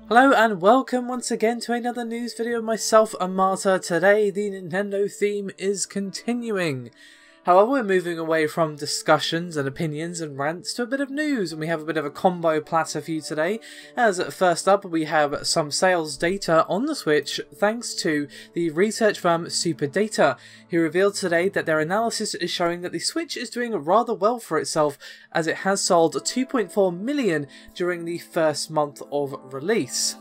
Hello and welcome once again to another news video of myself and Marta. Today the Nintendo theme is continuing. However, we're moving away from discussions and opinions and rants to a bit of news, and we have a bit of a combo platter for you today. As first up, we have some sales data on the Switch thanks to the research firm SuperData, who revealed today that their analysis is showing that the Switch is doing rather well for itself, as it has sold 2.4 million during the first month of release.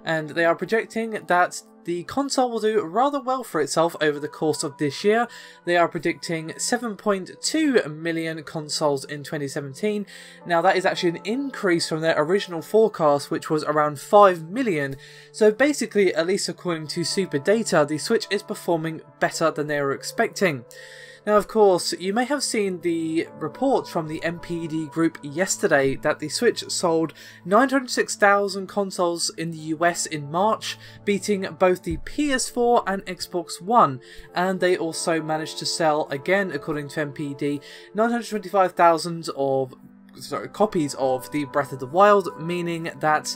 And they are projecting that the console will do rather well for itself over the course of this year. They are predicting 7.2 million consoles in 2017. Now that is actually an increase from their original forecast, which was around 5 million. So basically, at least according to SuperData, the Switch is performing better than they were expecting. Now, of course, you may have seen the report from the MPD group yesterday that the Switch sold 906,000 consoles in the US in March, beating both the PS4 and Xbox One, and they also managed to sell, again according to MPD, 925,000 copies of the Breath of the Wild, meaning that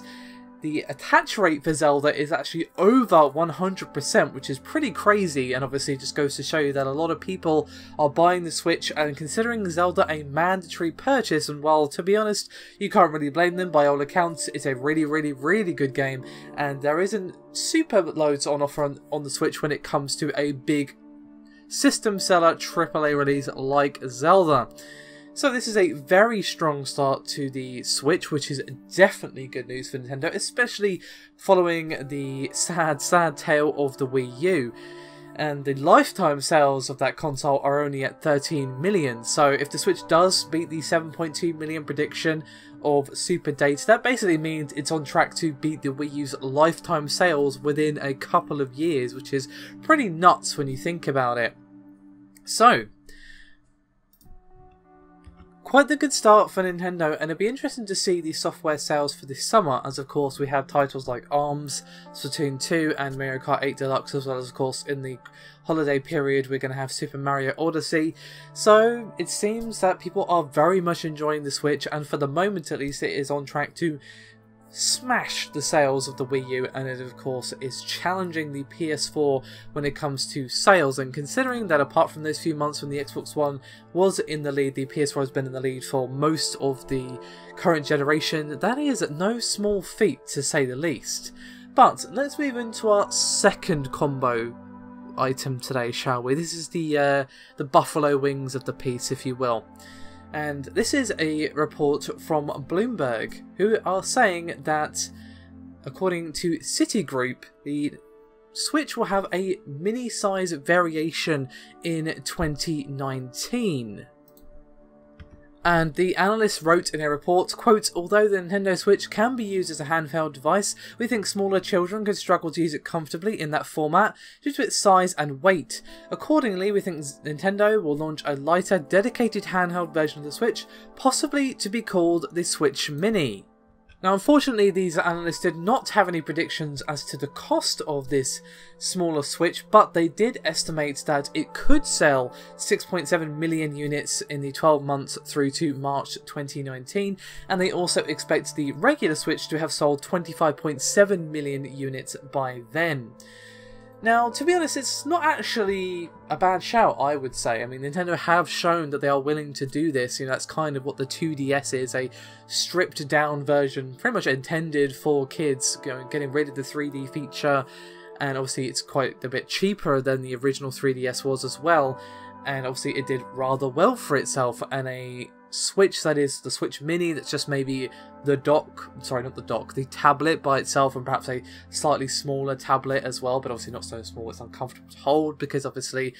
the attach rate for Zelda is actually over 100%, which is pretty crazy, and obviously just goes to show you that a lot of people are buying the Switch and considering Zelda a mandatory purchase. And while, to be honest, you can't really blame them, by all accounts it's a really good game, and there isn't super loads on offer on the Switch when it comes to a big system seller AAA release like Zelda. So this is a very strong start to the Switch, which is definitely good news for Nintendo, especially following the sad tale of the Wii U. And the lifetime sales of that console are only at 13 million. So if the Switch does beat the 7.2 million prediction of SuperData, that basically means it's on track to beat the Wii U's lifetime sales within a couple of years, which is pretty nuts when you think about it. So quite the good start for Nintendo, and it'll be interesting to see the software sales for this summer, as of course we have titles like ARMS, Splatoon 2 and Mario Kart 8 Deluxe, as well as of course in the holiday period we're going to have Super Mario Odyssey. So it seems that people are very much enjoying the Switch, and for the moment at least it is on track to smash the sales of the Wii U, and it of course is challenging the PS4 when it comes to sales. And considering that apart from those few months when the Xbox One was in the lead, the PS4 has been in the lead for most of the current generation, that is no small feat to say the least. But let's move into our second combo item today, shall we? This is the buffalo wings of the piece, if you will. And this is a report from Bloomberg, who are saying that, according to Citigroup, the Switch will have a mini-size variation in 2019. And the analyst wrote in a report, quote, "Although the Nintendo Switch can be used as a handheld device, we think smaller children could struggle to use it comfortably in that format due to its size and weight. Accordingly, we think Nintendo will launch a lighter, dedicated handheld version of the Switch, possibly to be called the Switch Mini." Now, unfortunately, these analysts did not have any predictions as to the cost of this smaller Switch, but they did estimate that it could sell 6.7 million units in the 12 months through to March 2019, and they also expect the regular Switch to have sold 25.7 million units by then. Now, to be honest, it's not actually a bad shout, I would say. I mean, Nintendo have shown that they are willing to do this. You know, that's kind of what the 2DS is, a stripped down version, pretty much intended for kids, getting rid of the 3D feature. And obviously it's quite a bit cheaper than the original 3DS was as well. And obviously it did rather well for itself, and a Switch that is the Switch Mini, that's just maybe the the tablet by itself, and perhaps a slightly smaller tablet as well, but obviously not so small it's uncomfortable to hold, because obviously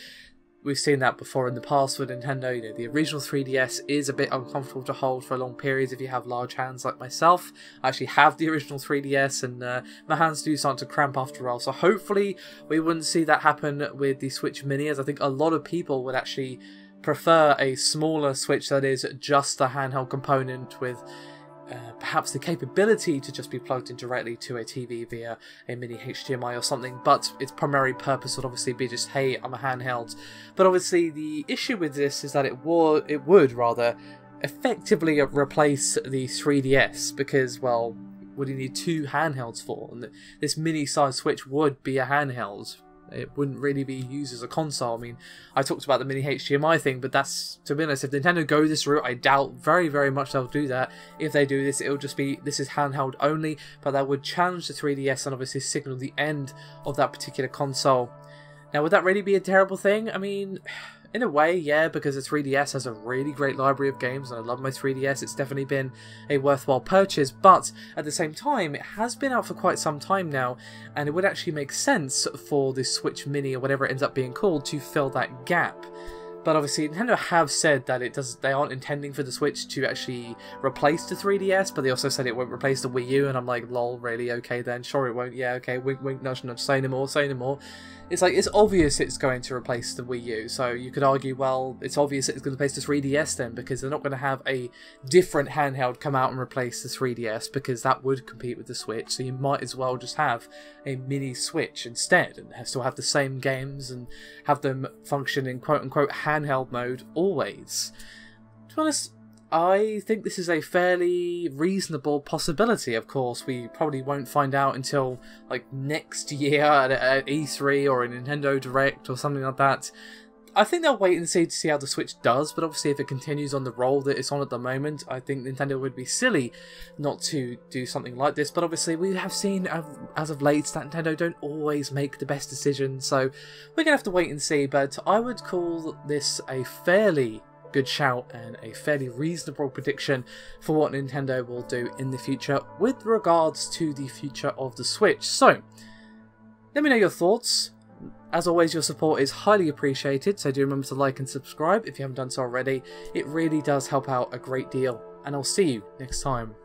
we've seen that before in the past with Nintendo. You know, the original 3DS is a bit uncomfortable to hold for long periods if you have large hands like myself. I actually have the original 3DS, and my hands do start to cramp after a while, so hopefully we wouldn't see that happen with the Switch Mini, as I think a lot of people would actually prefer a smaller Switch that is just a handheld component with perhaps the capability to just be plugged in directly to a TV via a mini HDMI or something, but its primary purpose would obviously be just, hey, I'm a handheld. But obviously the issue with this is that it would rather effectively replace the 3DS, because, well, would he need two handhelds for? And this mini-sized Switch would be a handheld. It wouldn't really be used as a console. I mean, I talked about the mini HDMI thing, but that's, to be honest, if Nintendo go this route, I doubt very, very much they'll do that. If they do this, it'll just be, this is handheld only, but that would challenge the 3DS and obviously signal the end of that particular console. Now, would that really be a terrible thing? I mean, in a way, yeah, because the 3DS has a really great library of games, and I love my 3DS. It's definitely been a worthwhile purchase, but at the same time, it has been out for quite some time now, and it would actually make sense for the Switch Mini, or whatever it ends up being called, to fill that gap. But obviously, Nintendo have said that they aren't intending for the Switch to actually replace the 3DS, but they also said it won't replace the Wii U, and I'm like, lol, really? Okay then, sure it won't, yeah, okay, wink wink, nudge nudge, say no more, say no more. It's like, it's obvious it's going to replace the Wii U, so you could argue, well, it's obvious it's going to replace the 3DS then, because they're not going to have a different handheld come out and replace the 3DS, because that would compete with the Switch, so you might as well just have a mini Switch instead, and still have the same games, and have them function in quote-unquote handheld mode always. To be honest, I think this is a fairly reasonable possibility. Of course, we probably won't find out until like next year at E3 or a Nintendo Direct or something like that. I think they'll wait and see to see how the Switch does, but obviously if it continues on the roll that it's on at the moment, I think Nintendo would be silly not to do something like this. But obviously we have seen as of late that Nintendo don't always make the best decisions, so we're going to have to wait and see. But I would call this a fairly good shout and a fairly reasonable prediction for what Nintendo will do in the future with regards to the future of the Switch. So, let me know your thoughts. As always, your support is highly appreciated, so do remember to like and subscribe if you haven't done so already. It really does help out a great deal, and I'll see you next time.